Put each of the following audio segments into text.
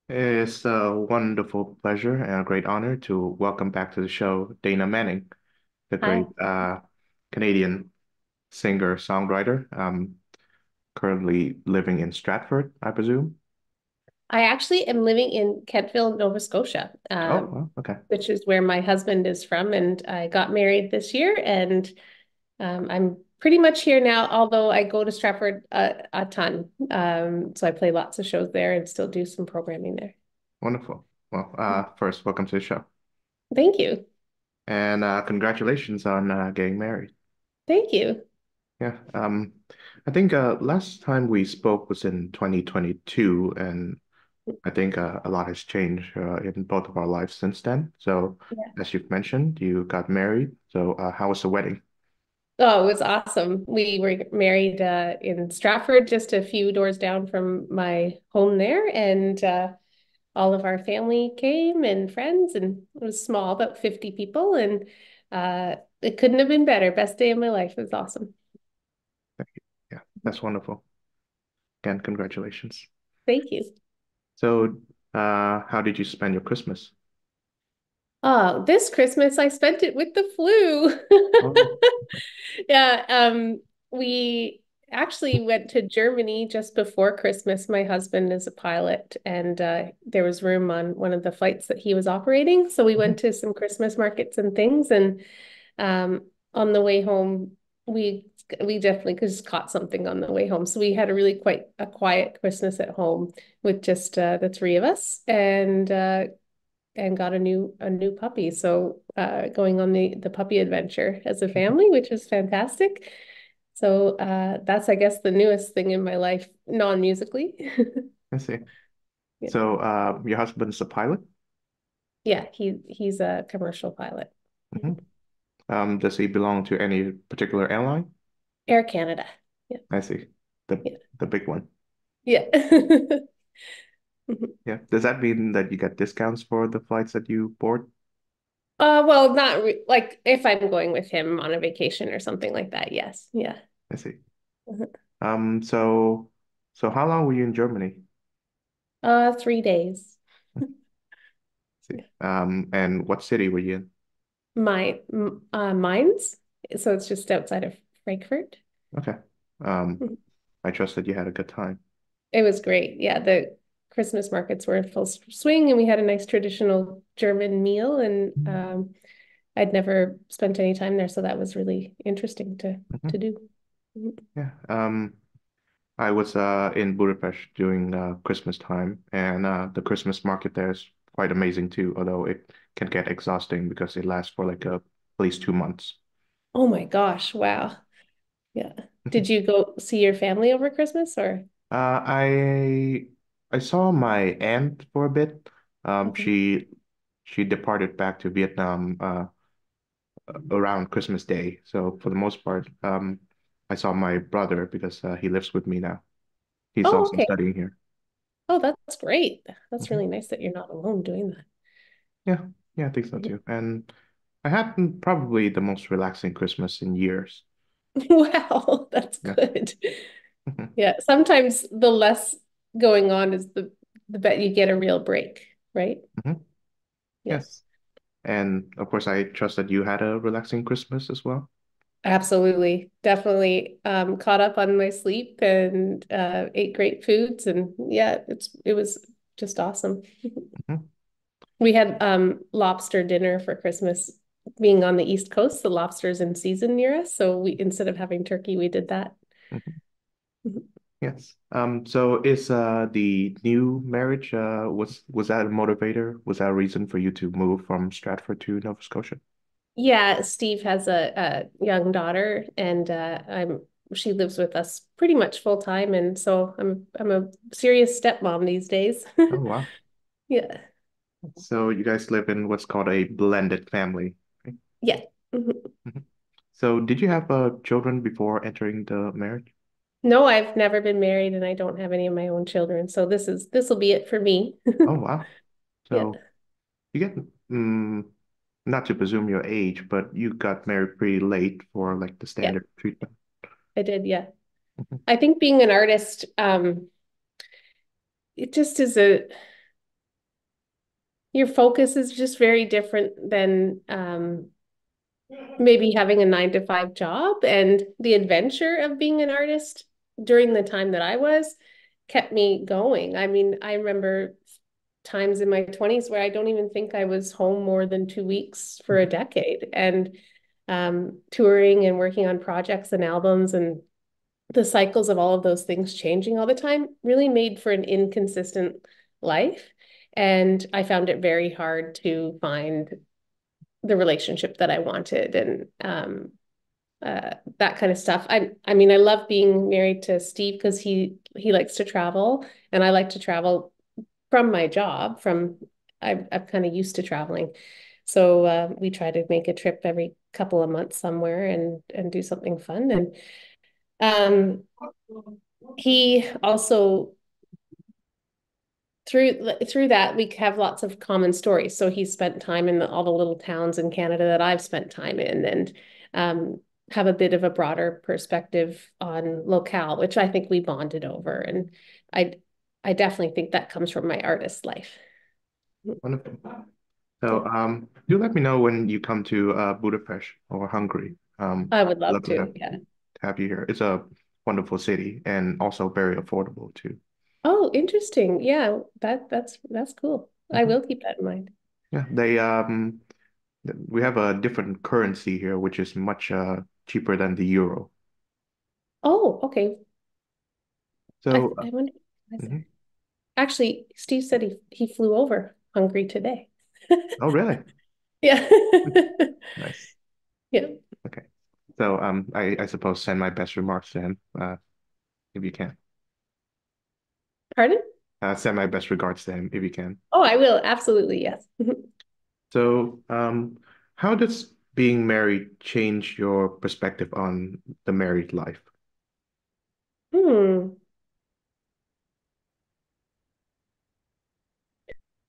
It's a wonderful pleasure and a great honor to welcome back to the show Dayna Manning, the Hi. great Canadian singer-songwriter, currently living in Stratford, I presume. I actually am living in Kentville, Nova Scotia, Oh, well, okay. which is where my husband is from, and I got married this year, and I'm pretty much here now, although I go to Stratford a ton. So I play lots of shows there and still do some programming there. Wonderful. Well, first, welcome to the show. Thank you. And congratulations on getting married. Thank you. Yeah. I think last time we spoke was in 2022, and I think a lot has changed in both of our lives since then. So, Yeah. as you've mentioned, you got married. So, how was the wedding? Oh, it was awesome. We were married in Stratford, just a few doors down from my home there, and all of our family came and friends, and it was small, about 50 people, and it couldn't have been better. Best day of my life. It was awesome. Thank you. Yeah, that's wonderful. Again, congratulations. Thank you. So, how did you spend your Christmas? Oh, this Christmas I spent it with the flu. Oh, Yeah, we actually went to Germany just before Christmas. My husband is a pilot, and there was room on one of the flights that he was operating. So we mhm. went to some Christmas markets and things, and on the way home, we we definitely just caught something on the way home. So we had a really quite a quiet Christmas at home with just the three of us, and got a new puppy. So going on the puppy adventure as a family, which was fantastic. So that's I guess the newest thing in my life, non-musically. I see. Yeah. So, your husband's a pilot? Yeah, he's a commercial pilot. Hmm. Does he belong to any particular airline? Air Canada. Yeah. I see. The Yeah. the big one. Yeah. Yeah. Does that mean that you get discounts for the flights that you board? Well, not re like if I'm going with him on a vacation or something like that. Yes. Yeah. I see. Mhm. So how long were you in Germany? 3 days. See. And what city were you in? Mines. So it's just outside of Frankfurt. Okay. Um, Mhm. I trust that you had a good time. It was great. Yeah, the Christmas markets were in full swing, and we had a nice traditional German meal. And I'd never spent any time there, so that was really interesting to Mhm. do. Mhm. Yeah. I was in Budapest during Christmas time, and the Christmas market there is quite amazing too, although it can get exhausting because it lasts for like at least 2 months. Oh my gosh! Wow. Yeah. Did you go see your family over Christmas or? I saw my aunt for a bit. Um, Mhm. she she departed back to Vietnam around Christmas Day. So for the most part, I saw my brother because he lives with me now. He's Oh, also okay. studying here. Oh, that's great. That's Mhm. really nice that you're not alone doing that. Yeah, yeah, I think so too. And I had probably the most relaxing Christmas in years. Wow, that's Yeah. good. Mhm. Yeah, sometimes the less going on is the bet you get a real break, right? Mhm. Yeah, Yes. And of course, I trust that you had a relaxing Christmas as well. absolutely. Definitely caught up on my sleep and ate great foods, and yeah, it was just awesome. Mhm. We had lobster dinner for Christmas. Being on the East Coast, the lobster's in season near us, so we instead of having turkey, we did that. Mhm. Yes. So is the new marriage was that a motivator? Was that a reason for you to move from Stratford to Nova Scotia? Yeah, Steve has a young daughter, and she lives with us pretty much full time, and so I'm a serious stepmom these days. Oh wow. Yeah, So you guys live in what's called a blended family, right? yeah. Mhm. Mhm. So did you have children before entering the marriage? No, I've never been married, and I don't have any of my own children, so this will be it for me. Oh wow. Yeah, So you get not to presume your age, but you got married pretty late for like the yeah, standard treatment. I did. Yeah, Mhm. I think being an artist, it just is a your focus is just very different than maybe having a 9 to 5 job, and the adventure of being an artist during the time that I was kept me going. I mean, I remember times in my 20s where I don't even think I was home more than 2 weeks for a decade, and touring and working on projects and albums, and the cycles of all of those things changing all the time really made for an inconsistent life. And I found it very hard to find the relationship that I wanted, and that kind of stuff. I mean, I love being married to Steve because he likes to travel, and I like to travel from my job. I'm kind of used to traveling, so we try to make a trip every couple of months somewhere and do something fun. And um, he also through that we have lots of common stories. So he spent time in all the little towns in Canada that I've spent time in, and have a bit of a broader perspective on locale, which I think we bonded over. And I I definitely think that comes from my artist life. Wonderful. So, Yeah. do let me know when you come to Budapest or Hungary. I would love Love to to. Yeah. have you here. It's a wonderful city and also very affordable too. Oh, interesting. Yeah, that's cool. I Mhm. will keep that in mind. Yeah, we have a different currency here, which is much cheaper than the euro. Oh, okay. So, I wonder why is there. mhm. Actually, Steve said he flew over Hungary today. Oh, really? Yeah. Nice. Yeah. Okay. So, I suppose send my best remarks to him, if you can. Pardon? Send my best regards to him if you can. Oh, I will. Absolutely. Yes. So, how does being married change your perspective on the married life? Hmm.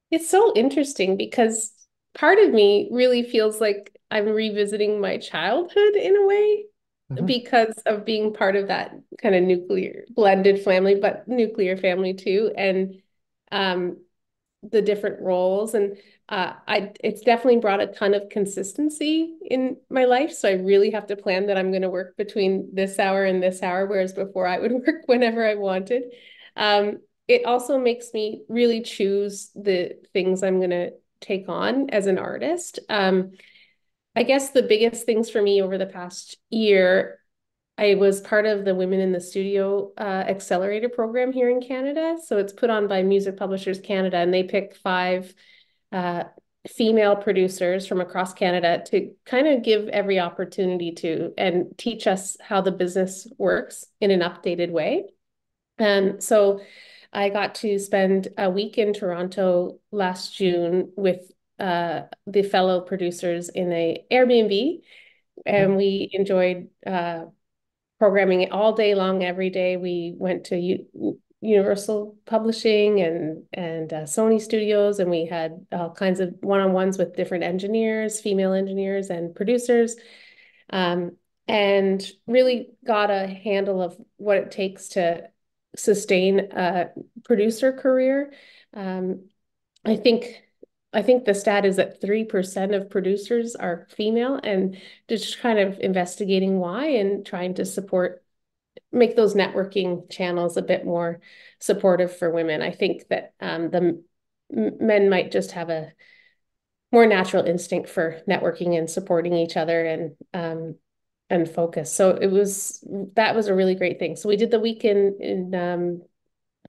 It's so interesting because part of me really feels like I'm revisiting my childhood in a way Hmm. because of being part of that kind of nuclear blended family, but nuclear family too. And um, the different roles, and I it's definitely brought a ton of consistency in my life. So I really have to plan that I'm going to work between this hour and this hour, whereas before I would work whenever I wanted. It also makes me really choose the things I'm going to take on as an artist. I guess the biggest things for me over the past year, I was part of the Women in the Studio Accelerator program here in Canada. So it's put on by Music Publishers Canada, and they pick 5 uh, female producers from across Canada to kind of give every opportunity to and teach us how the business works in an updated way. And so I got to spend a week in Toronto last June with the fellow producers in a Airbnb, and we enjoyed programming all day long, every day. We went to Universal Publishing and Sony Studios, and we had all kinds of one-on-ones with different engineers, female engineers, and producers, um, and really got a handle of what it takes to sustain a producer career. Um, I think I think the stat is that 3% of producers are female, and just kind of investigating why and trying to make those networking channels a bit more supportive for women. I think that the men might just have a more natural instinct for networking and supporting each other and focus. So that was a really great thing. So we did the week in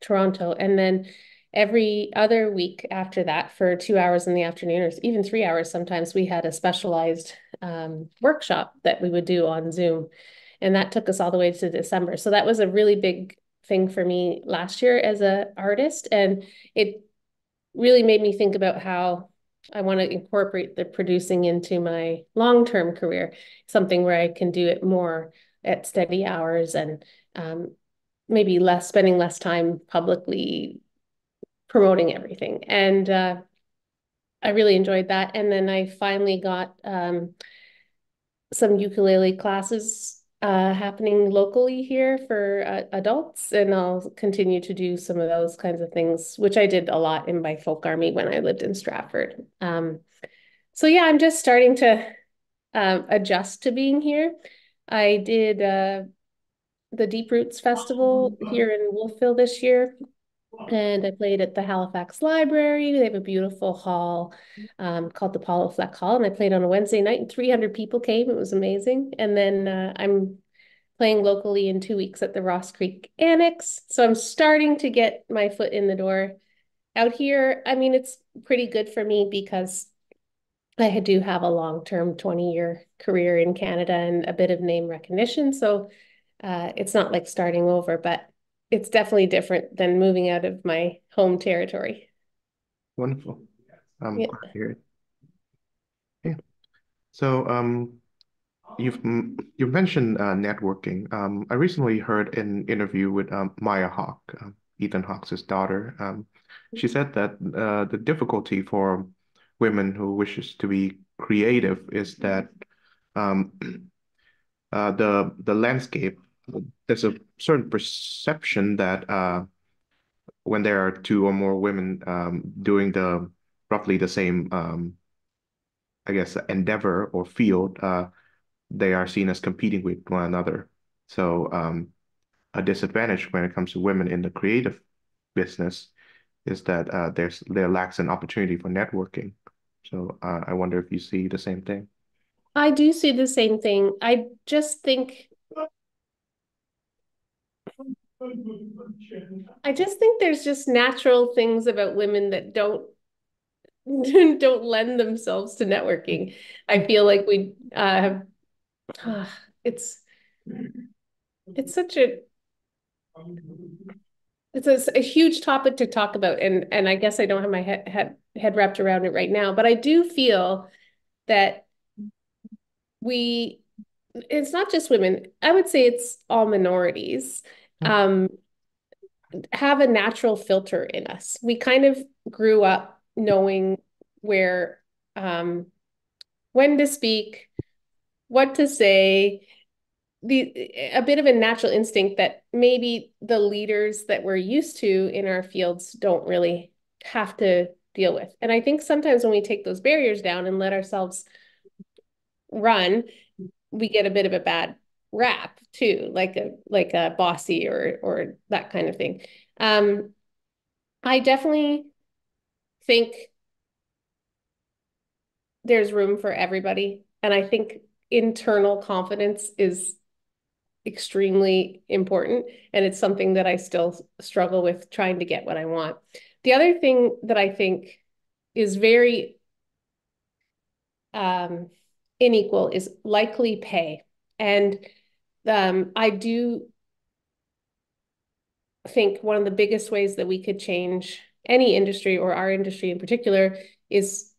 Toronto, and then every other week after that for 2 hours in the afternoon, or even 3 hours sometimes, we had a specialized workshop that we would do on Zoom. And that took us all the way to December. So that was a really big thing for me last year as an artist. And it really made me think about how I want to incorporate the producing into my long-term career, something where I can do it more at steady hours, and maybe spending less time publicly promoting everything. And I really enjoyed that. And then I finally got some ukulele classes happening locally here for adults, and I'll continue to do some of those kinds of things, which I did a lot in my folk army when I lived in Stratford. So yeah, I'm just starting to adjust to being here. I did the Deep Roots Festival here in Wolfville this year, and I played at the Halifax Library. They have a beautiful hall called the Paulo Fleck Hall, and I played on a Wednesday night, and 300 people came. It was amazing. And then I'm playing locally in 2 weeks at the Ross Creek Annex. So I'm starting to get my foot in the door out here. I mean, it's pretty good for me because I do have a long-term 20-year career in Canada and a bit of name recognition. So it's not like starting over, but it's definitely different than moving out of my home territory. Wonderful. I'm Yeah. glad to hear it. Yeah. So, you mentioned networking. I recently heard an interview with Maya Hawke, Ethan Hawke's daughter. She said that the difficulty for women who wishes to be creative is that um, the landscape. There's a certain perception that when there are two or more women doing the roughly the same, I guess, endeavor or field, they are seen as competing with one another. So a disadvantage when it comes to women in the creative business is that there lacks an opportunity for networking. So I wonder if you see the same thing. I do see the same thing. I just think there's just natural things about women that don't lend themselves to networking. I feel like we have it's it's such a it's a huge topic to talk about, and I guess I don't have my head wrapped around it right now, but I do feel that we it's not just women. I would say it's all minorities. Um, have a natural filter in us. We kind of grew up knowing where um when to speak, what to say, the a bit of a natural instinct that maybe the leaders that we're used to in our fields don't really have to deal with. And I think sometimes when we take those barriers down and let ourselves run, we get a bit of a bad rap too, like a bossy or that kind of thing. Um, I definitely think there's room for everybody, and I think internal confidence is extremely important. And it's something that I still struggle with trying to get what I want. The other thing that I think is very um, unequal is likely pay. And I do think one of the biggest ways that we could change any industry or our industry in particular is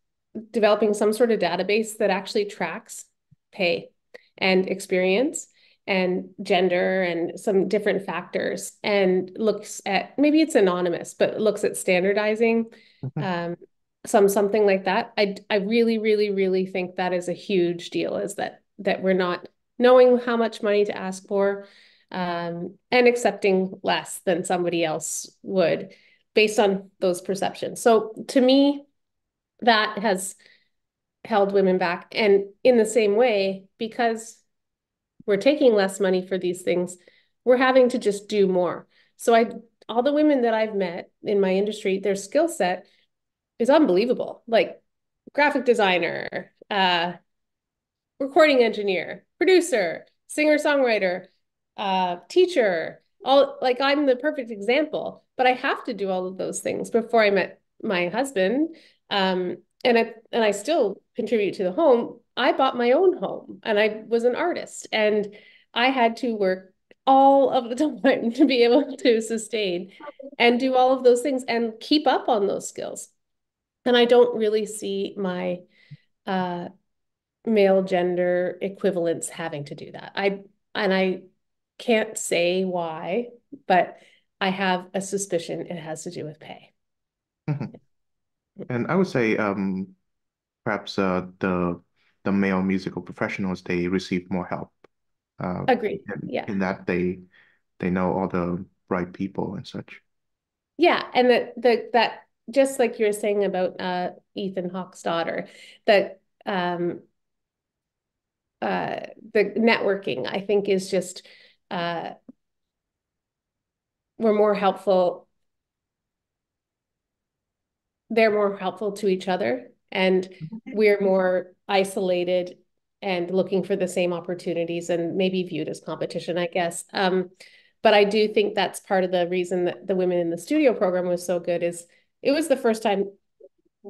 developing some sort of database that actually tracks pay and experience and gender and some different factors and looks at maybe it's anonymous, but looks at standardizing Mhm. um, something like that. I really, really, really think that is a huge deal, is that we're not knowing how much money to ask for and accepting less than somebody else would based on those perceptions. So to me, that has held women back. And in the same way, because we're taking less money for these things, we're having to just do more. So all the women that I've met in my industry, their skill set is unbelievable. Like graphic designer, recording engineer, producer, singer-songwriter, teacher, all like I'm the perfect example, but I have to do all of those things before I met my husband. And I still contribute to the home. I bought my own home and I was an artist and I had to work all of the time to be able to sustain and do all of those things and keep up on those skills. And I don't really see my uh male gender equivalents having to do that. I can't say why, but I have a suspicion it has to do with pay. Mhm. And I would say perhaps the male musical professionals they receive more help Agreed. in Yeah. that they know all the right people and such. Yeah, and that just like you were saying about Ethan Hawke's daughter, that the networking I think is just uh we're more helpful, they're more helpful to each other, and we're more isolated and looking for the same opportunities and maybe viewed as competition, I guess. But I do think that's part of the reason that the Women in the Studio program was so good is it was the first time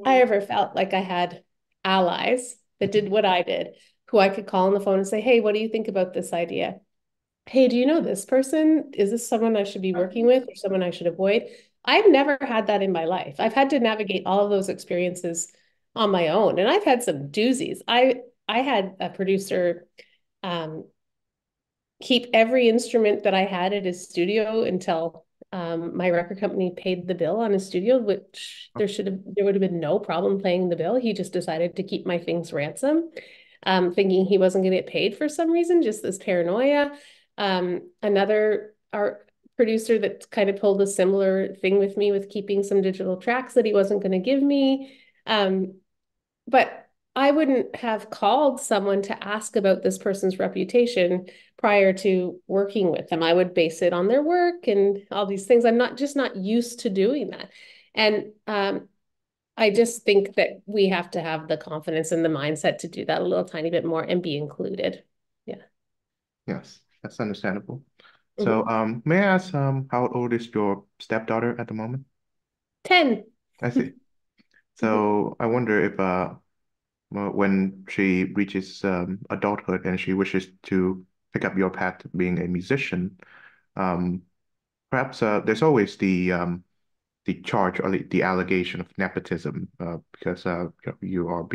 I ever felt like I had allies that did what I did, who I could call on the phone and say, hey, what do you think about this idea? Hey, do you know this person? Is this someone I should be working with or someone I should avoid? I've never had that in my life. I've had to navigate all of those experiences on my own, and I've had some doozies. I had a producer um, keep every instrument that I had at his studio until my record company paid the bill on his studio, which there would have been no problem paying the bill. He just decided to keep my things ransom, thinking he wasn't going to get paid for some reason, just this paranoia. Another art producer that kind of pulled a similar thing with me with keeping some digital tracks that he wasn't going to give me. But I wouldn't have called someone to ask about this person's reputation prior to working with them. I would base it on their work and all these things. I'm not used to doing that. And I just think that we have to have the confidence and the mindset to do that a little tiny bit more and be included. Yeah. Yes, that's understandable. So, Mhm. may I ask, how old is your stepdaughter at the moment? 10. I see. Mhm. So, I wonder if, when she reaches adulthood and she wishes to pick up your path being a musician, um, perhaps there's always the charge or the allegation of nepotism, because you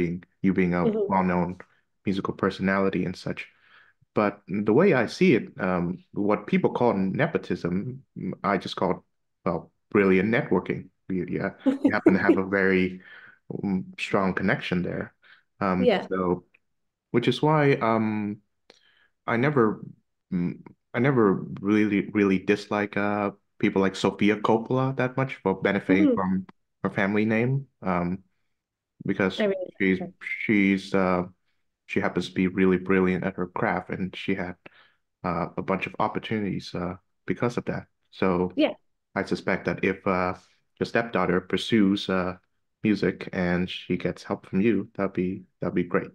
being a Mhm. well-known musical personality and such. But the way I see it, what people call nepotism, I just call it, well, brilliant networking. You happen to have a very strong connection there. Yeah. So, which is why I never, mm, I never really dislike people like Sofia Coppola that much for benefiting Mhm. from her family name, because I really she's like her. she's she happens to be really brilliant at her craft, and she had a bunch of opportunities because of that. So Yeah. I suspect that if your stepdaughter pursues music and she gets help from you, that'd be great.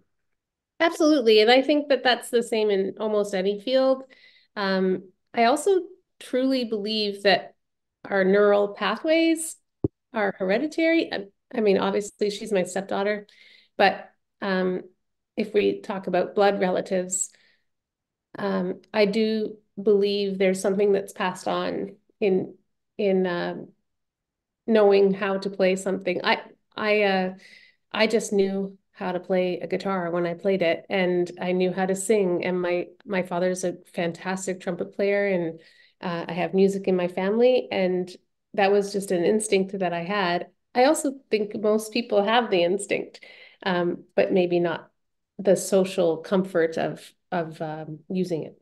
Absolutely. And I think that that's the same in almost any field. I also truly believe that our neural pathways are hereditary. I mean, obviously, she's my stepdaughter, but um, if we talk about blood relatives, I do believe there's something that's passed on in knowing how to play something. I I just knew how to play a guitar when I played it, and I knew how to sing. And my father's a fantastic trumpet player, and I have music in my family, and that was just an instinct that I had. I also think most people have the instinct, but maybe not the social comfort of using it.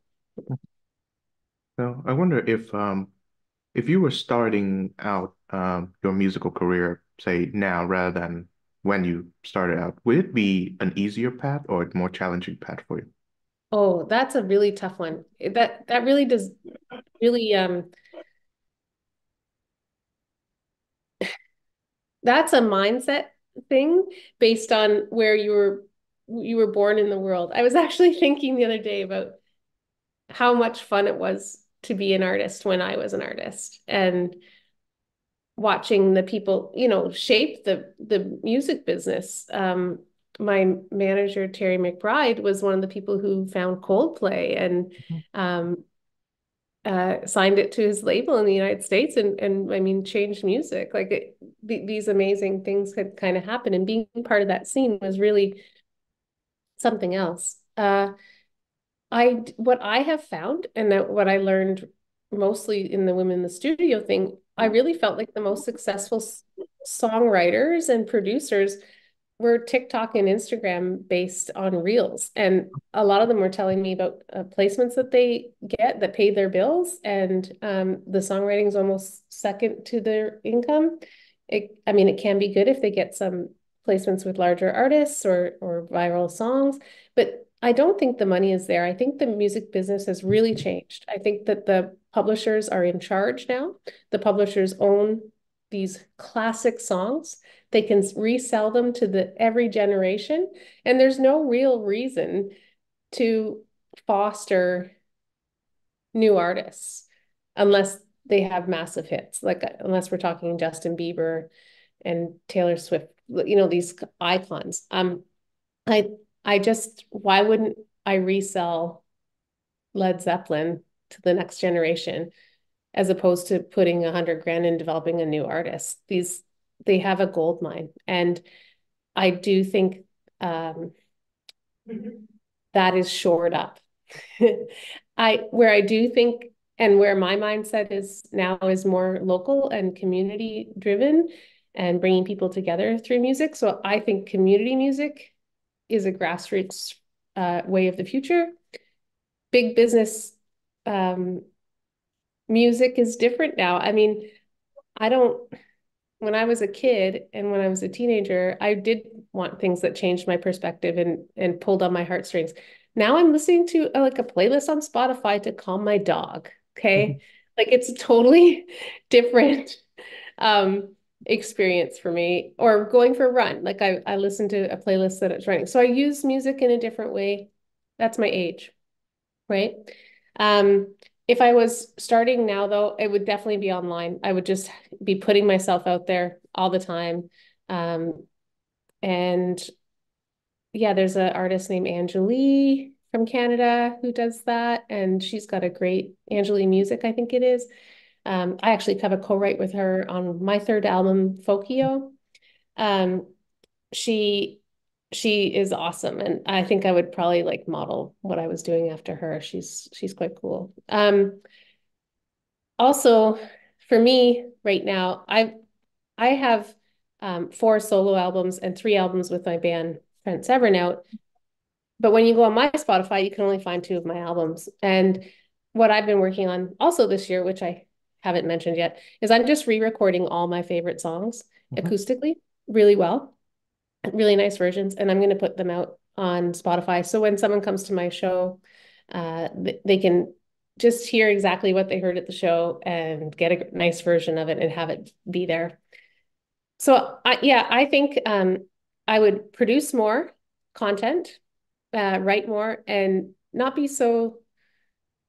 So I wonder if you were starting out your musical career, say now rather than when you started out, would it be an easier path or a more challenging path for you? Oh, that's a really tough one. That really does really that's a mindset thing based on where you were born in the world. I was actually thinking the other day about how much fun it was to be an artist when I was an artist and watching the people, shape the music business. My manager, Terry McBride, was one of the people who found Coldplay and um, signed it to his label in the United States and I mean changed music. Like these amazing things could kind of happen, and being part of that scene was really something else. I what I have found, and that what I learned mostly in the Women in the Studio thing, I really felt like the most successful songwriters and producers we're TikTok and Instagram based on Reels, and a lot of them were telling me about placements that they get that pay their bills, and the songwriting is almost second to their income. I mean, it can be good if they get some placements with larger artists or viral songs, but I don't think the money is there. I think the music business has really changed. I think that the publishers are in charge now. The publishers own these classic songs. They can resell them to every generation, and there's no real reason to foster new artists unless they have massive hits, like unless we're talking Justin Bieber and Taylor Swift, these icons. I I just why wouldn't I resell Led Zeppelin to the next generation as opposed to putting 100 grand in developing a new artist? They have a gold mine, and I do think um, that is shored up. Where I do think, and where my mindset is now is more local and community driven and bringing people together through music. So I think community music is a grassroots way of the future. Big business um, music is different now. I mean, I don't, when I was a kid and when I was a teenager, I did want things that changed my perspective and pulled on my heartstrings. Now I'm listening to like a playlist on Spotify to calm my dog. Okay. Like it's a totally different um experience for me. Or going for a run. Like I listen to a playlist that it's running. So I use music in a different way. That's my age, right? If I was starting now, though, it would definitely be online. I would just be putting myself out there all the time. Um, and yeah, there's an artist named Angelique from Canada who does that, and she's got a great Angelique music, I think it is. I actually have a co-write with her on my third album, Folkio. Um, she she is awesome, and I think I would probably like model what I was doing after her. She's quite cool. Also, for me right now, I have four solo albums and three albums with my band Friend Evernote. But when you go on my Spotify, you can only find two of my albums. And what I've been working on also this year, which I haven't mentioned yet, is I'm just re-recording all my favorite songs Mhm. acoustically really well, really nice versions, and I'm going to put them out on Spotify. So when someone comes to my show, they can just hear exactly what they heard at the show and get a nice version of it and have it be there. So yeah, I think I would produce more content, write more, and not be so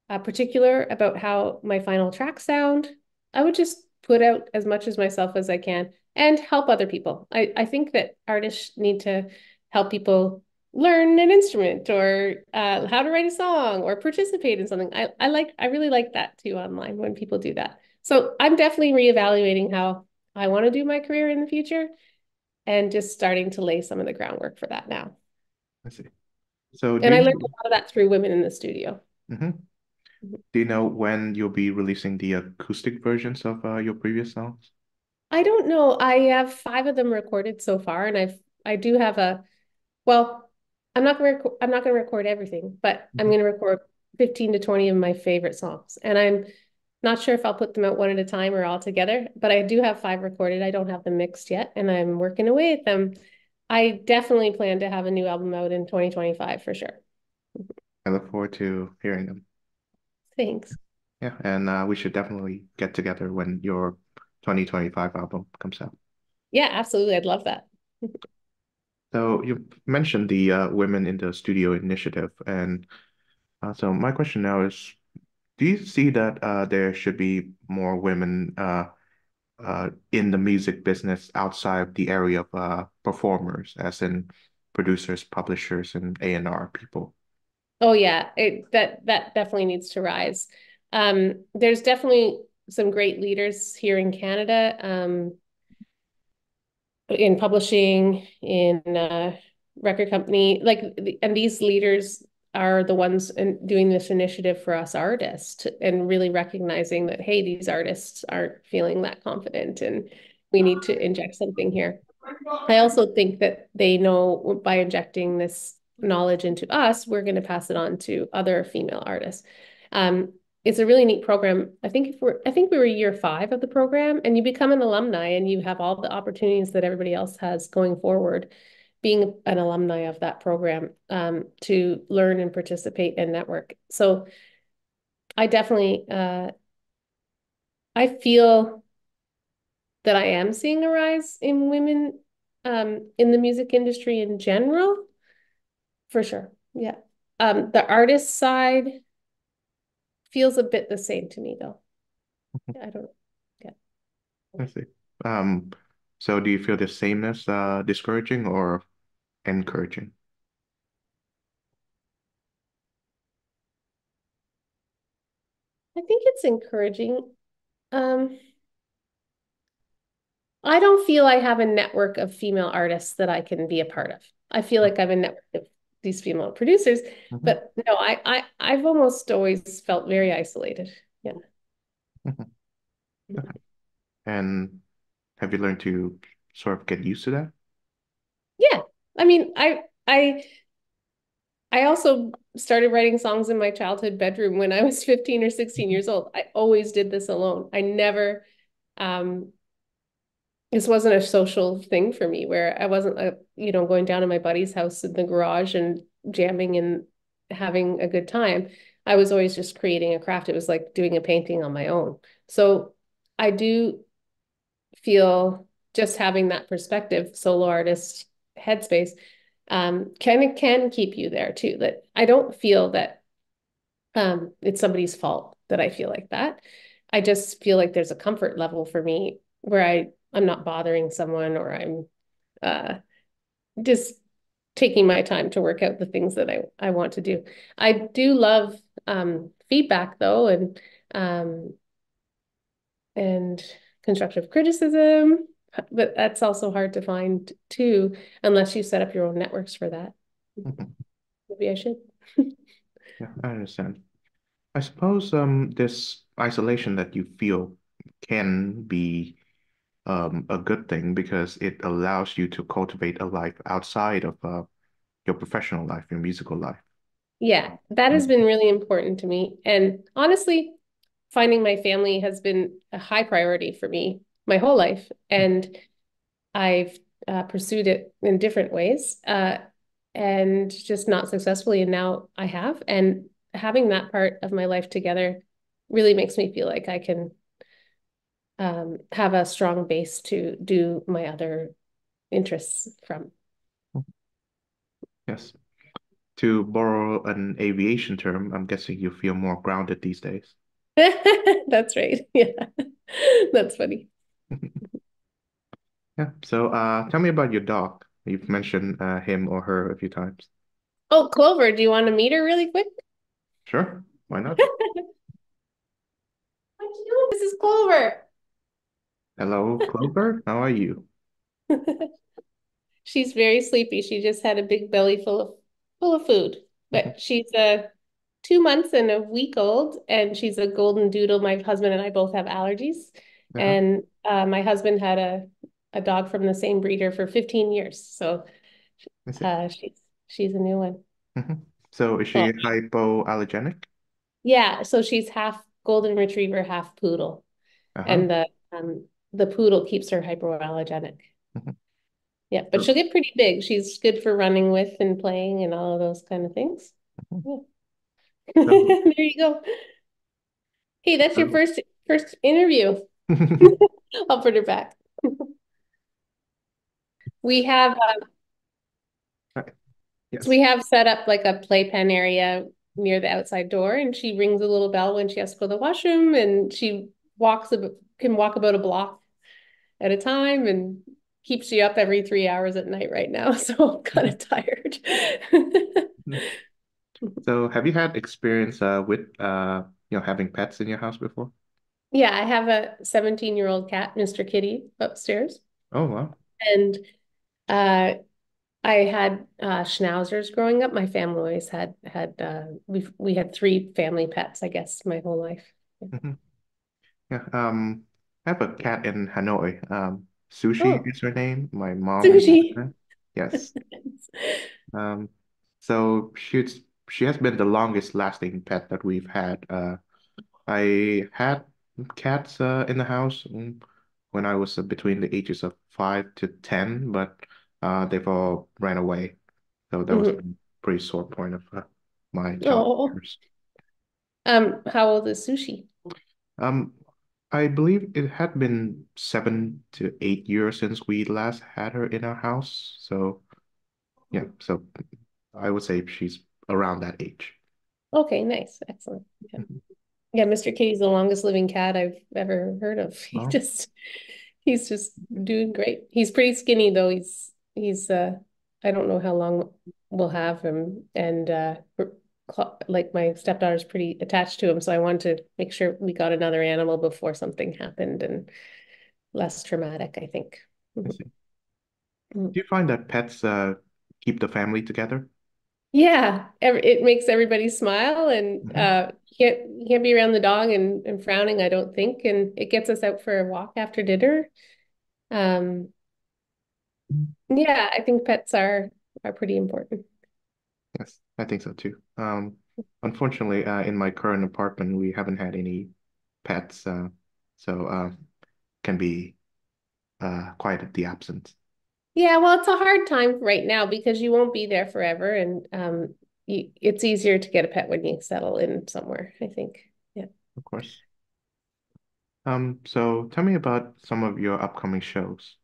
particular about how my final tracks sound. I would just put out as much as myself as I can and help other people. I think that artists need to help people learn an instrument or how to write a song or participate in something. I really like that too online when people do that. So I'm definitely reevaluating how I want to do my career in the future and just starting to lay some of the groundwork for that now. I see. So do And I you learned a lot of that through Women in the Studio. mhm. Do you know when you'll be releasing the acoustic versions of your previous songs? I don't know. I have five of them recorded so far, and I do have well, I'm not gonna record everything, but I'm Mhm. gonna record 15 to 20 of my favorite songs. And I'm not sure if I'll put them out one at a time or all together, but I do have five recorded. I don't have them mixed yet, and I'm working away at them. I definitely plan to have a new album out in 2025 for sure. I look forward to hearing them. Thanks. Yeah, and we should definitely get together when your 2025 album comes out. Yeah, absolutely. I'd love that. So you mentioned the Women in the Studio initiative, and so my question now is, do you see that there should be more women in the music business outside the area of performers, as in producers, publishers, and A&R people? Oh yeah, that definitely needs to rise. There's definitely some great leaders here in Canada, in publishing, in record company, and these leaders are the ones doing this initiative for us artists and really recognizing that, hey, these artists aren't feeling that confident and we need to inject something here. I also think that they know by injecting this knowledge into us, we're going to pass it on to other female artists. Um, it's a really neat program. I think we were year 5 of the program, and you become an alumni and you have all the opportunities that everybody else has going forward, being an alumni of that program, to learn and participate and network. So I definitely, I feel that I am seeing a rise in women, in the music industry in general, for sure. Yeah. The artist side feels a bit the same to me though. I don't, yeah. I see. Um, so do you feel the sameness discouraging or encouraging? I think it's encouraging. Um, I don't feel I have a network of female artists that I can be a part of. I feel like I have a network of these female producers, Mhm, but no, I've almost always felt very isolated. Yeah. mhm. Okay. And have you learned to sort of get used to that? Yeah. I mean, I also started writing songs in my childhood bedroom when I was 15 or 16 Mhm, years old. I always did this alone. I never, um, this wasn't a social thing for me where I wasn't, going down to my buddy's house in the garage and jamming and having a good time. I was always just creating a craft. It was like doing a painting on my own. So I do feel just having that perspective, solo artist headspace, can keep you there too. That I don't feel that it's somebody's fault that I feel like that. I just feel like there's a comfort level for me where I'm not bothering someone or I'm uh, just taking my time to work out the things that I want to do. I do love feedback though, um, and constructive criticism, but that's also hard to find too, unless you set up your own networks for that. mhm. Maybe I should. Yeah, I understand. I suppose this isolation that you feel can be a good thing because it allows you to cultivate a life outside of your professional life, your musical life. Yeah, that has Mm, been really important to me. And honestly, finding my family has been a high priority for me my whole life. And I've pursued it in different ways, and just not successfully. And now I have. And having that part of my life together really makes me feel like I can have a strong base to do my other interests from. yes. To borrow an aviation term, I'm guessing you feel more grounded these days. That's right. Yeah, that's funny. Yeah. So, tell me about your dog. You've mentioned him or her a few times. Oh, Clover, do you want to meet her really quick? Sure. Why not? What you doing? This is Clover. Hello, Clover. How are you? She's very sleepy. She just had a big belly full of food. But she's 2 months and a week old, and she's a golden doodle. My husband and I both have allergies, Uh-huh. and my husband had a dog from the same breeder for 15 years. So I see. she's a new one. Mhm. So, is she Well, hypoallergenic? yeah. So she's half golden retriever, half poodle, Uh-huh. and the poodle keeps her hypoallergenic. Mhm. Yeah, but So, she'll get pretty big. She's good for running with and playing and all of those kind of things. mhm. Yeah. So, There you go. Hey, that's your so- first interview. I'll put her back. We have Right. so Yes. we have set up like a playpen area near the outside door, and she rings a little bell when she has to go to the washroom, and she can walk about a block at a time, and keeps you up every 3 hours at night right now. So I'm kind of tired. So, have you had experience with having pets in your house before? Yeah, I have a 17-year-old cat, Mr. Kitty, upstairs. Oh, wow. And uh, I had schnauzers growing up. My family always we had 3 family pets, I guess, my whole life. Mhm. Yeah. I have a cat in Hanoi. Sushi Oh, is her name. My mom sushi. named her. Yes. Um, so she has been the longest lasting pet that we've had. I had cats in the house when I was between the ages of 5 to 10, but they've all ran away. So that was a Mhm. pretty sore point of my childhood Oh, years. how old is Sushi? Um, I believe it had been 7 to 8 years since we last had her in our house. So yeah, so I would say she's around that age. Okay, nice. Excellent. Yeah. Mhm. Yeah, Mr. Kitty's the longest living cat I've ever heard of. Oh, He's just doing great. He's pretty skinny though. He's I don't know how long we'll have him. And like my stepdaughter's pretty attached to him, so I wanted to make sure we got another animal before something happened and less traumatic, I think. I Mhm. see. Mhm. Do you find that pets keep the family together? Yeah, it makes everybody smile, and Hmm. you can't be around the dog and frowning, I don't think, and it gets us out for a walk after dinner. Um, yeah, I think pets are pretty important. Yes, I think so too. Unfortunately, in my current apartment, we haven't had any pets, so can be quite the absence. Yeah, well, it's a hard time right now because you won't be there forever, and it's easier to get a pet when you settle in somewhere, I think. Yeah. Of course. So tell me about some of your upcoming shows.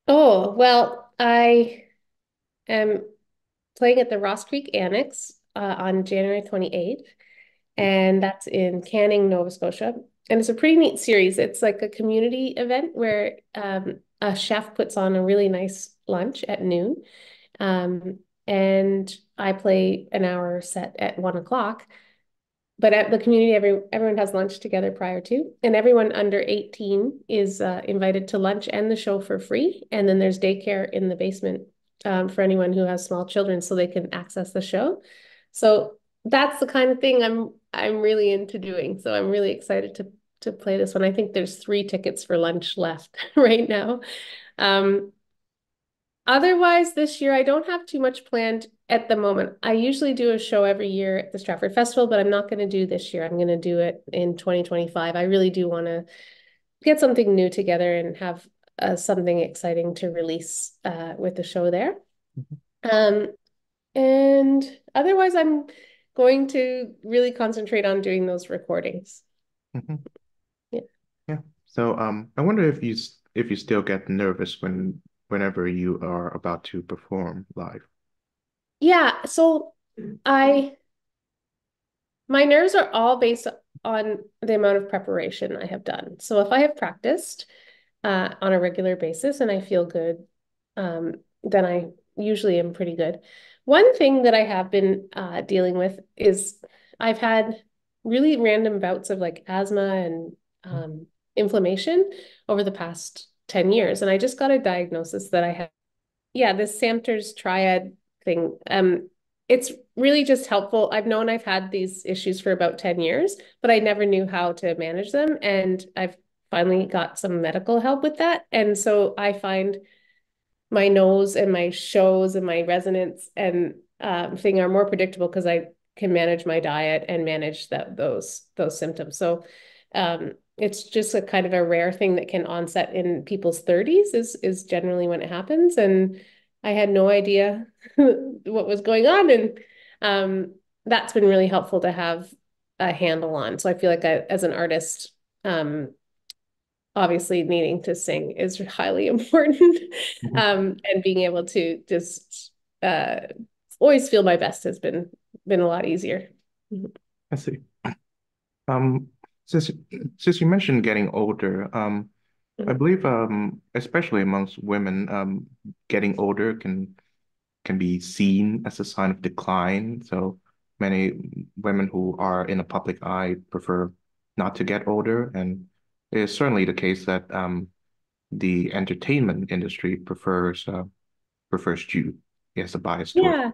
Oh, well, I am playing at the Ross Creek Annex on January 28th, and that's in Canning, Nova Scotia. And it's a pretty neat series. It's like a community event where a chef puts on a really nice lunch at noon. Um, and I play an hour set at 1 o'clock. But at the community, everyone has lunch together prior to, and everyone under 18 is invited to lunch and the show for free. And then there's daycare in the basement for anyone who has small children, so they can access the show. So that's the kind of thing I'm really into doing. So I'm really excited to play this one. I think there's 3 tickets for lunch left right now. Um, Otherwise, this year I don't have too much planned at the moment. I usually do a show every year at the Stratford Festival, but I'm not going to do this year. I'm going to do it in 2025. I really do want to get something new together and have something exciting to release with the show there. Mhm. Um, and otherwise, I'm going to really concentrate on doing those recordings. Mhm. Yeah. Yeah. So I wonder if if you still get nervous whenever you are about to perform live. Yeah. So I my nerves are all based on the amount of preparation I have done. So if I have practiced on a regular basis and I feel good, then I usually am pretty good. One thing that I have been dealing with is I've had really random bouts of like asthma and inflammation over the past 10 years. And I just got a diagnosis that I have yeah, this Samter's triad thing. It's really just helpful. I've known I've had these issues for about 10 years, but I never knew how to manage them. And I've finally got some medical help with that. And so I find my nose and my shows and my resonance and thing are more predictable because I can manage my diet and manage those symptoms. So it's just a kind of a rare thing that can onset in people's 30s is generally when it happens. And I had no idea what was going on. And that's been really helpful to have a handle on. So I feel like as an artist, um, obviously needing to sing is highly important. Mhm. And being able to just uh, always feel my best has been a lot easier. Mhm. I see. Um, since since you mentioned getting older, I believe especially amongst women, getting older can be seen as a sign of decline. So many women who are in the public eye prefer not to get older, and it is certainly the case that the entertainment industry prefers you. He has a bias towards. Yeah.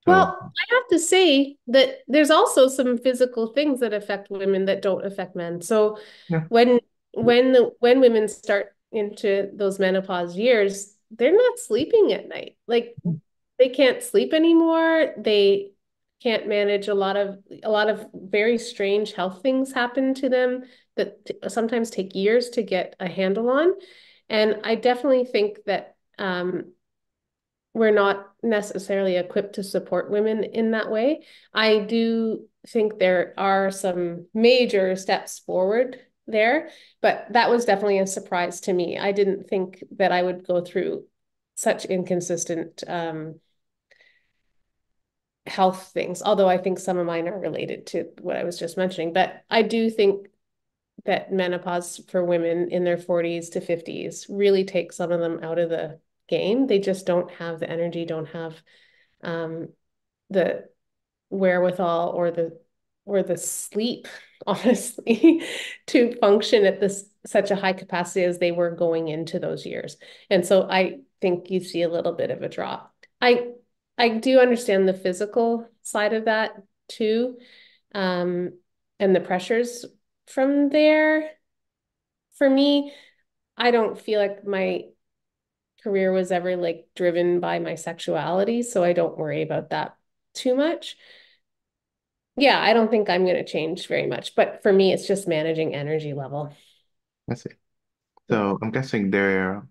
So Well, I have to say that there's also some physical things that affect women that don't affect men. So yeah. when when women start into those menopause years, they're not sleeping at night. Like they can't sleep anymore. They can't manage a lot of very strange health things happen to them that sometimes take years to get a handle on. And I definitely think that we're not necessarily equipped to support women in that way. I do think there are some major steps forward there, but that was definitely a surprise to me. I didn't think that I would go through such inconsistent health things, although I think some of mine are related to what I was just mentioning. But I do think that menopause for women in their 40s to 50s really takes some of them out of the game. They just don't have the energy, don't have um, the wherewithal or the sleep, honestly, to function at this such a high capacity as they were going into those years. And so I think you see a little bit of a drop. I do understand the physical side of that too, um, and the pressures from there. For me, I don't feel like my career was ever like driven by my sexuality, so I don't worry about that too much. Yeah, I don't think I'm going to change very much, but for me, it's just managing energy level. I see. Yeah. So I'm guessing there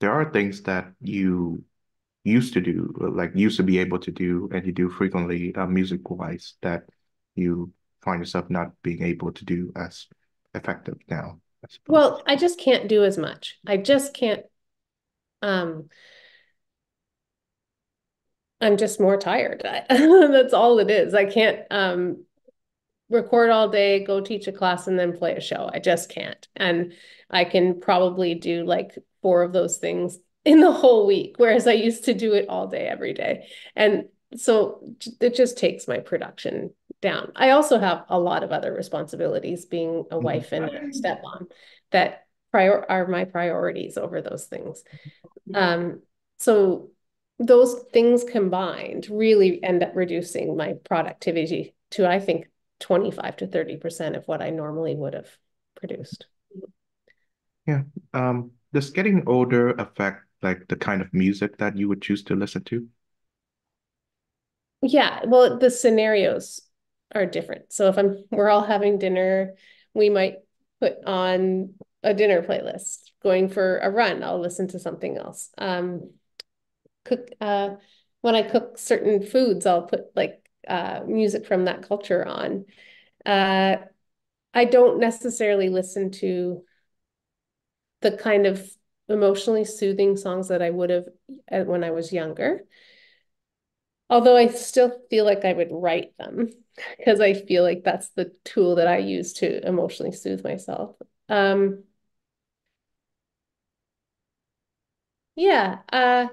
are things that you used to do, like used to be able to do, and you do frequently, music-wise, that you find yourself not being able to do as effective now, I suppose. Well, I just can't do as much. I just can't, um, I'm just more tired. That's all it is. I can't, record all day, go teach a class, and then play a show. I just can't. And I can probably do like four of those things in the whole week, whereas I used to do it all day, every day. And so it just takes my production down. I also have a lot of other responsibilities, being a wife and a stepmom, that are my priorities over those things. Um, so those things combined really end up reducing my productivity to, I think, 25 to 30% of what I normally would have produced. Yeah. Does getting older affect like the kind of music that you would choose to listen to? Yeah, well, the scenarios are different. So if we're all having dinner, we might put on a dinner playlist. Going for a run, I'll listen to something else. Cook when I cook certain foods, I'll put like music from that culture on. Uh, I don't necessarily listen to the kind of emotionally soothing songs that I would have when I was younger. Although I still feel like I would write them because I feel like that's the tool that I use to emotionally soothe myself. Um, yeah,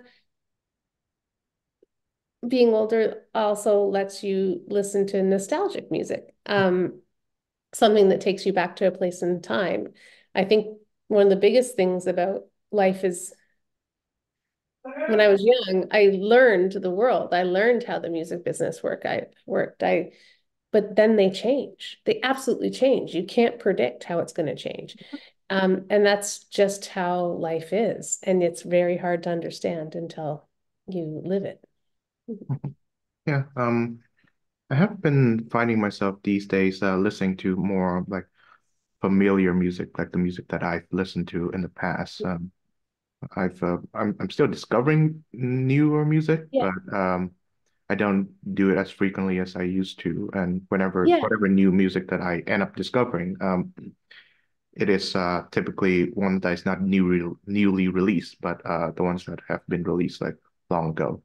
being older also lets you listen to nostalgic music, something that takes you back to a place in time. I think one of the biggest things about life is when I was young, I learned the world. I learned how the music business worked. But then they change. They absolutely change. You can't predict how it's going to change. And that's just how life is. And it's very hard to understand until you live it. Yeah. I have been finding myself these days listening to more like familiar music, like the music that I've listened to in the past. I'm still discovering newer music, Yeah. but I don't do it as frequently as I used to. And Yeah. whatever new music that I end up discovering, it is typically one that is not newly released, but the ones that have been released like long ago.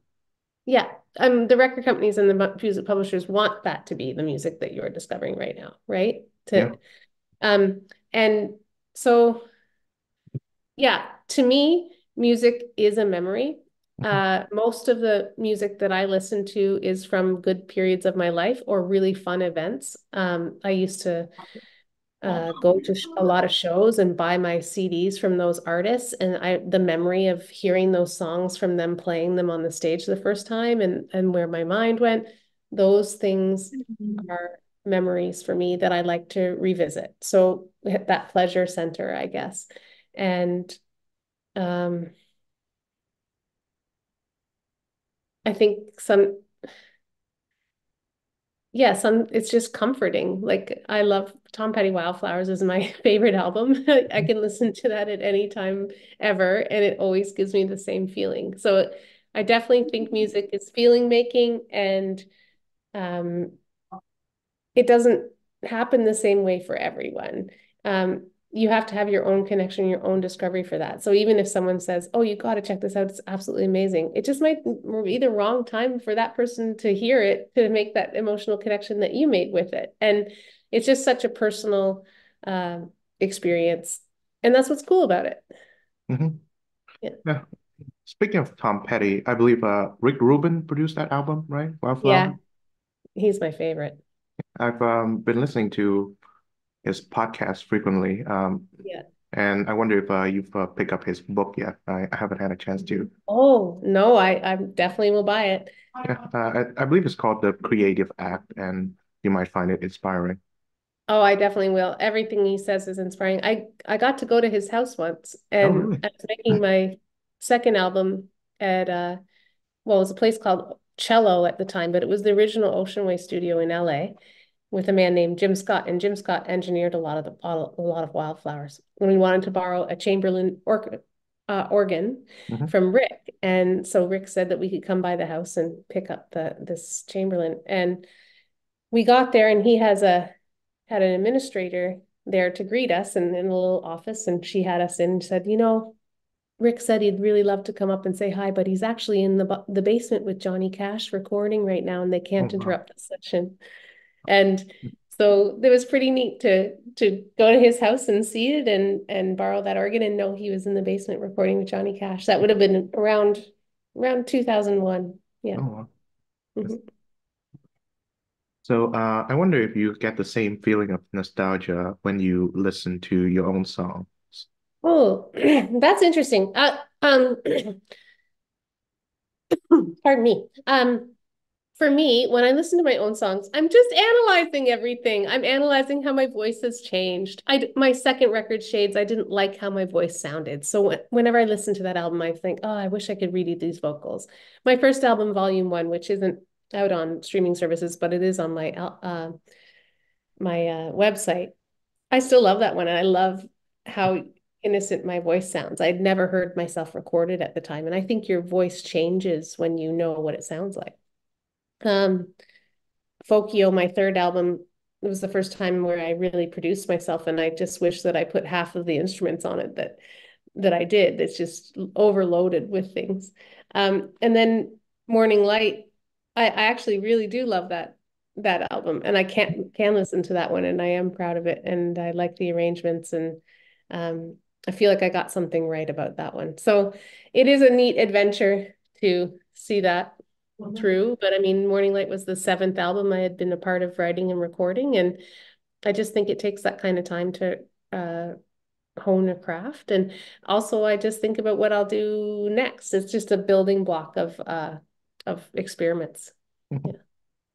Yeah. The record companies and the music publishers want that to be the music that you're discovering right now, right? Yeah. Um, and so yeah, to me, music is a memory. Mhm. Most of the music that I listen to is from good periods of my life or really fun events. I used to go to a lot of shows and buy my CDs from those artists, and the memory of hearing those songs from them playing them on the stage the first time, and where my mind went, those things are memories for me that I like to revisit. So that pleasure center, I guess. And Um, I think yeah, it's just comforting. Like I love Tom Petty Wildflowers is my favorite album. I can listen to that at any time ever, and it always gives me the same feeling. So I definitely think music is feeling making, and um, it doesn't happen the same way for everyone. You have to have your own connection, your own discovery for that. So even if someone says, "Oh, you got to check this out, it's absolutely amazing," it just might be the wrong time for that person to hear it to make that emotional connection that you made with it. And it's just such a personal experience, and that's what's cool about it. Hmm. Yeah, Yeah. Speaking of Tom Petty, I believe Rick Rubin produced that album, right? Wildflower. yeah, he's my favorite. I've been listening to his podcast frequently, Yeah. and I wonder if you've picked up his book yet. I haven't had a chance to. Oh, no, I definitely will buy it. Yeah, I believe it's called The Creative Act, and you might find it inspiring. Oh, I definitely will. Everything he says is inspiring. I got to go to his house once, Oh, and really? I was making my second album at well, it was a place called Cello at the time, but it was the original Ocean Way studio in LA with a man named Jim Scott, and Jim Scott engineered a lot of Wildflowers. And we wanted to borrow a Chamberlain organ Hmm. from Rick, and so Rick said that we could come by the house and pick up the this Chamberlain, and we got there, and he had an administrator there to greet us in a little office, and she had us in and said, Rick said he'd really love to come up and say hi, but he's actually in the basement with Johnny Cash recording right now, and they Oh, can't wow. interrupt the session. And so it was pretty neat to go to his house and see it and borrow that organ and know he was in the basement recording with Johnny Cash. That would have been around 2001. Yeah. Oh, wow. Yes. Mhm. So, I wonder if you get the same feeling of nostalgia when you listen to your own songs. Oh, that's interesting. Pardon me. For me, when I listen to my own songs, I'm just analyzing everything. I'm analyzing how my voice has changed. My second record, Shades, I didn't like how my voice sounded. So whenever I listen to that album, I think, oh, I wish I could redo these vocals. My first album, Volume One, which isn't out on streaming services, but it is on my website. I still love that one, and I love how innocent my voice sounds. I'd never heard myself recorded at the time, and I think your voice changes when you know what it sounds like. Um, Folkio, my third album, it was the first time where I really produced myself, and I just wish that I put half of the instruments on it that I did. It's just overloaded with things. And then Morning Light, I actually really do love that album, and I can listen to that one, and I am proud of it, and I like the arrangements, and um, I feel like I got something right about that one. So it is a neat adventure to see that through. But I mean, Morning Light was the seventh album I had been a part of writing and recording, and I just think it takes that kind of time to uh, hone a craft. And also, I just think about what I'll do next. It's just a building block of experiments. Mhm. Yeah.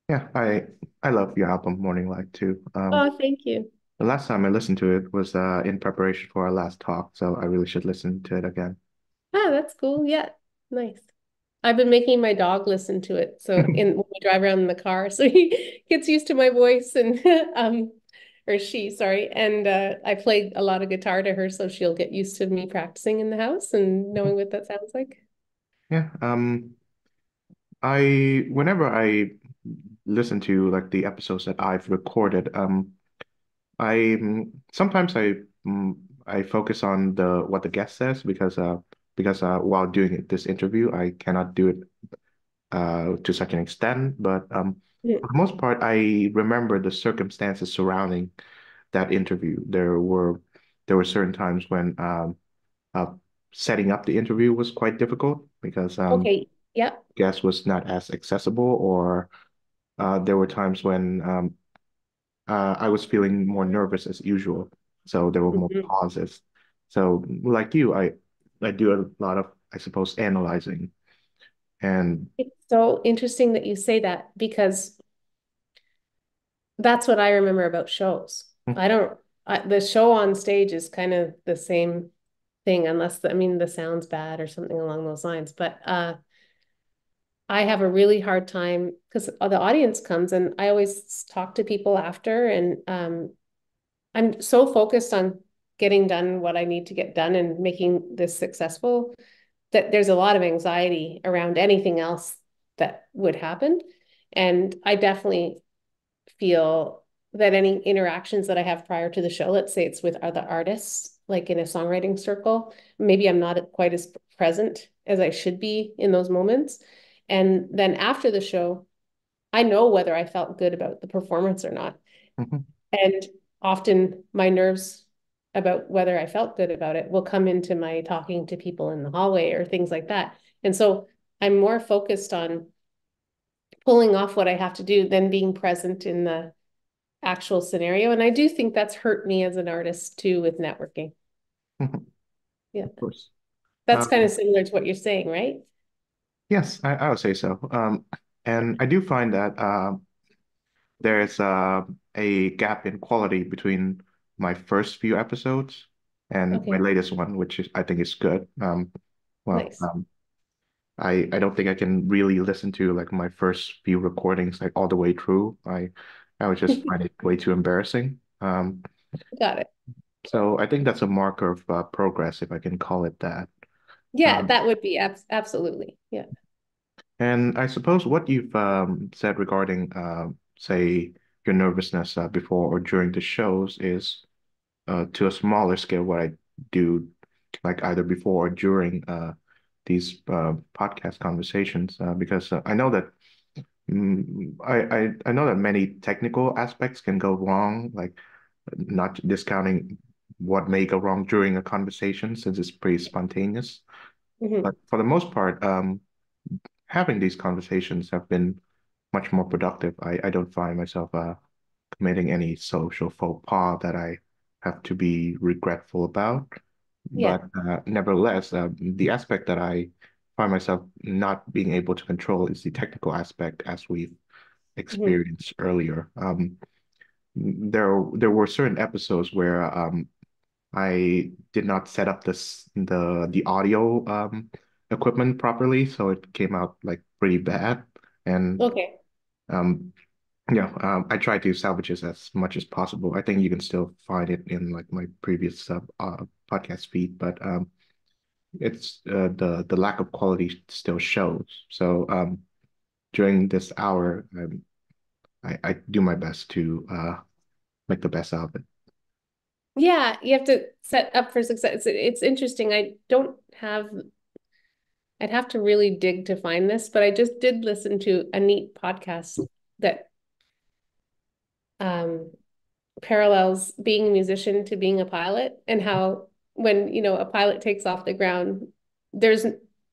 Yeah, I love your album Morning Light too. Oh, thank you. The last time I listened to it was in preparation for our last talk, so I really should listen to it again. Ah, that's cool. Yeah, nice. I've been making my dog listen to it. So when we drive around in the car, so he gets used to my voice and or she, sorry. And I play a lot of guitar to her, so she'll get used to me practicing in the house and knowing what that sounds like. Yeah, I whenever I listen to like the episodes that I've recorded, I sometimes I focus on the what the guest says because while doing this interview I cannot do it to such an extent, but Mm. for the most part I remember the circumstances surrounding that interview. There were certain times when uh, setting up the interview was quite difficult because Okay. Yeah. guest was not as accessible, or there were times when I was feeling more nervous as usual, so there were more Mhm. pauses. So, like you, I do a lot of, I suppose, analyzing, and It's so interesting that you say that because that's what I remember about shows. I don't, the show on stage is kind of the same thing unless I mean the sound's bad or something along those lines. But I have a really hard time because the audience comes and I always talk to people after and I'm so focused on getting done what I need to get done and making this successful that there's a lot of anxiety around anything else that would happen. And I definitely feel that any interactions that I have prior to the show, let's say it's with other artists, like in a songwriting circle, maybe I'm not quite as present as I should be in those moments. And then after the show, I know whether I felt good about the performance or not. Mhm. And often my nerves about whether I felt good about it will come into my talking to people in the hallway or things like that. And so I'm more focused on pulling off what I have to do than being present in the actual scenario. And I do think that's hurt me as an artist too with networking. Mhm. Yeah. Of course. That's kind of Um, similar to what you're saying, right? yes, I would say so. And I do find that there's a gap in quality between my first few episodes and my Okay, latest one, which is I think is good. Well, nice. I don't think I can really listen to like my first few recordings like all the way through. I would just find it way too embarrassing. Got it. So I think that's a marker of progress, if I can call it that. Yeah, Um, that would be absolutely. Yeah. and I suppose what you've said regarding, say, your nervousness before or during the shows is to a smaller scale what I do, like either before or during these podcast conversations, because I know that I know that many technical aspects can go wrong, like not discounting what may go wrong during a conversation since it's pretty spontaneous. But Hmm. for the most part, having these conversations have been much more productive. I don't find myself committing any social faux pas that I have to be regretful about. Yeah. But nevertheless, the aspect that I find myself not being able to control is the technical aspect, as we've Hmm. experienced earlier. There were certain episodes where I did not set up the audio equipment properly, so it came out like pretty bad. And Okay. um, yeah, I tried to salvage it as much as possible. I think you can still find it in like my previous podcast feed, but it's the lack of quality still shows. So during this hour, I do my best to make the best out of it. Yeah, you have to set up for success. It's interesting. I'd have to really dig to find this, but I just did listen to a neat podcast that um, parallels being a musician to being a pilot and how when, a pilot takes off the ground, there's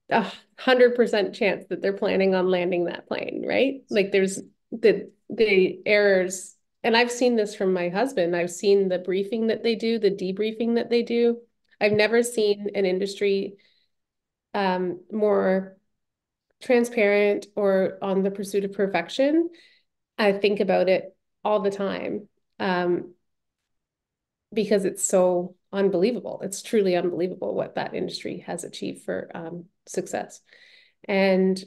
100% chance that they're planning on landing that plane, right? Like there's the errors. And I've seen this from my husband. I've seen the briefing that they do, the debriefing that they do. I've never seen an industry more transparent or on the pursuit of perfection. I think about it all the time. Um, because it's so unbelievable. It's truly unbelievable what that industry has achieved for success. And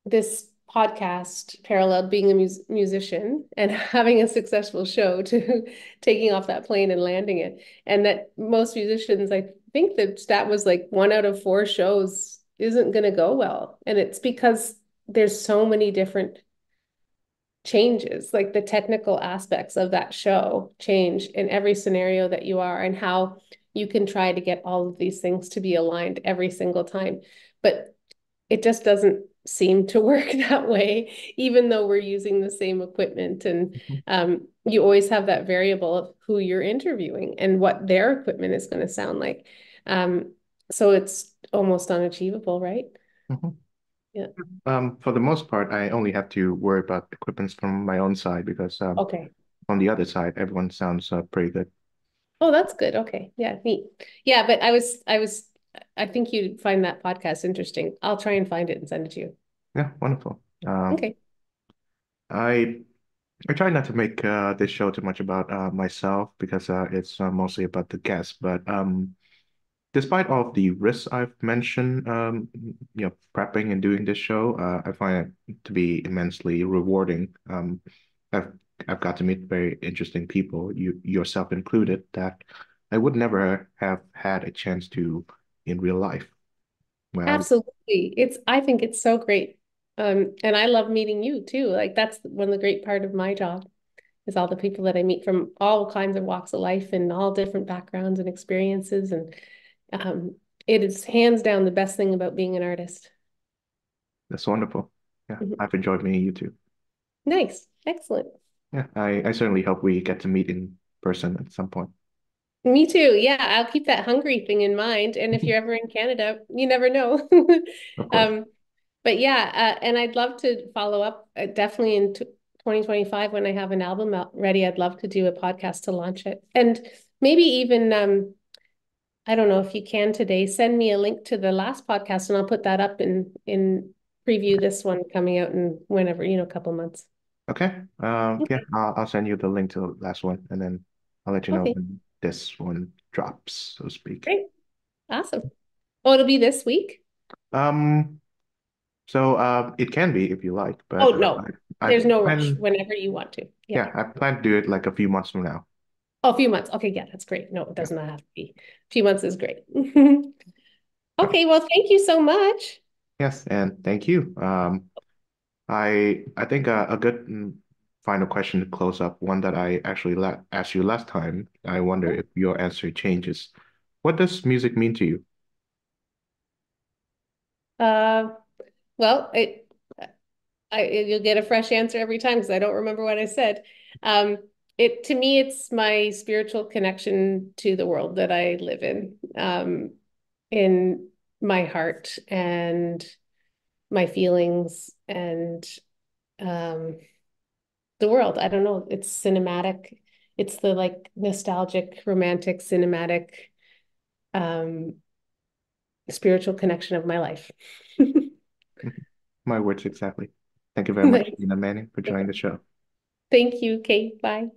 this podcast paralleled being a musician and having a successful show to taking off that plane and landing it. And that most musicians, I think that was like 1 out of 4 shows isn't going to go well. And it's because there's so many different changes, like the technical aspects of that show change in every scenario that you are, and how you can try to get all of these things to be aligned every single time. But it just doesn't seem to work that way, even though we're using the same equipment. And you always have that variable of who you're interviewing and what their equipment is going to sound like. Um, so it's almost unachievable, right? Mhm. Yeah. For the most part, I only have to worry about equipments from my own side because Okay. on the other side, everyone sounds pretty good. Oh, that's good. Okay. Yeah, neat. Yeah, but I think you'd find that podcast interesting. I'll try and find it and send it to you. Yeah, wonderful. Um, Okay. I I try not to make this show too much about myself because it's mostly about the guests. But despite all of the risks I've mentioned, prepping and doing this show, I find it to be immensely rewarding. I've I've got to meet very interesting people, you yourself included, that I would never have had a chance to in real life. Well, Absolutely. I think it's so great. And I love meeting you too. Like that's one of the great part of my job is all the people that I meet from all kinds of walks of life and all different backgrounds and experiences. And um, it is hands down the best thing about being an artist. that's wonderful. Yeah, Mhm. I've enjoyed meeting you too. Nice. Excellent. Yeah, I certainly hope we get to meet in person at some point. Me too. Yeah, I'll keep that hungry thing in mind. And if you're ever in Canada, you never know. Of course. Um, but yeah, and I'd love to follow up definitely in t 2025 when I have an album out ready. I'd love to do a podcast to launch it. And maybe even I don't know if you can today, send me a link to the last podcast and I'll put that up in preview this one coming out in whenever, a couple months. Okay. Yeah, Okay, I'll send you the link to the last one, and then I'll let you know okay, when this one drops, so to speak. great. Awesome. Oh, it'll be this week? Um, it can be if you like, Oh, but no, I there's no rush plan, whenever you want to. Yeah. yeah, I plan to do it like a few months from now. Oh, a few months. Okay, yeah, that's great. No, it Yeah. does not have to be. A few months is great. Okay. Okay, well, thank you so much. Yes, and thank you. I think a good final question to close up, one that I actually la asked you last time. I wonder if your answer changes. What does music mean to you? Uh, well, you'll get a fresh answer every time because I don't remember what I said. Um, to me, it's my spiritual connection to the world that I live in my heart and my feelings and um, the world. I don't know. It's cinematic. It's the like nostalgic, romantic, cinematic, um, spiritual connection of my life. My words exactly. Thank you very much, Nice. Nina Manning, for joining the show. Thank you, Kate. Bye.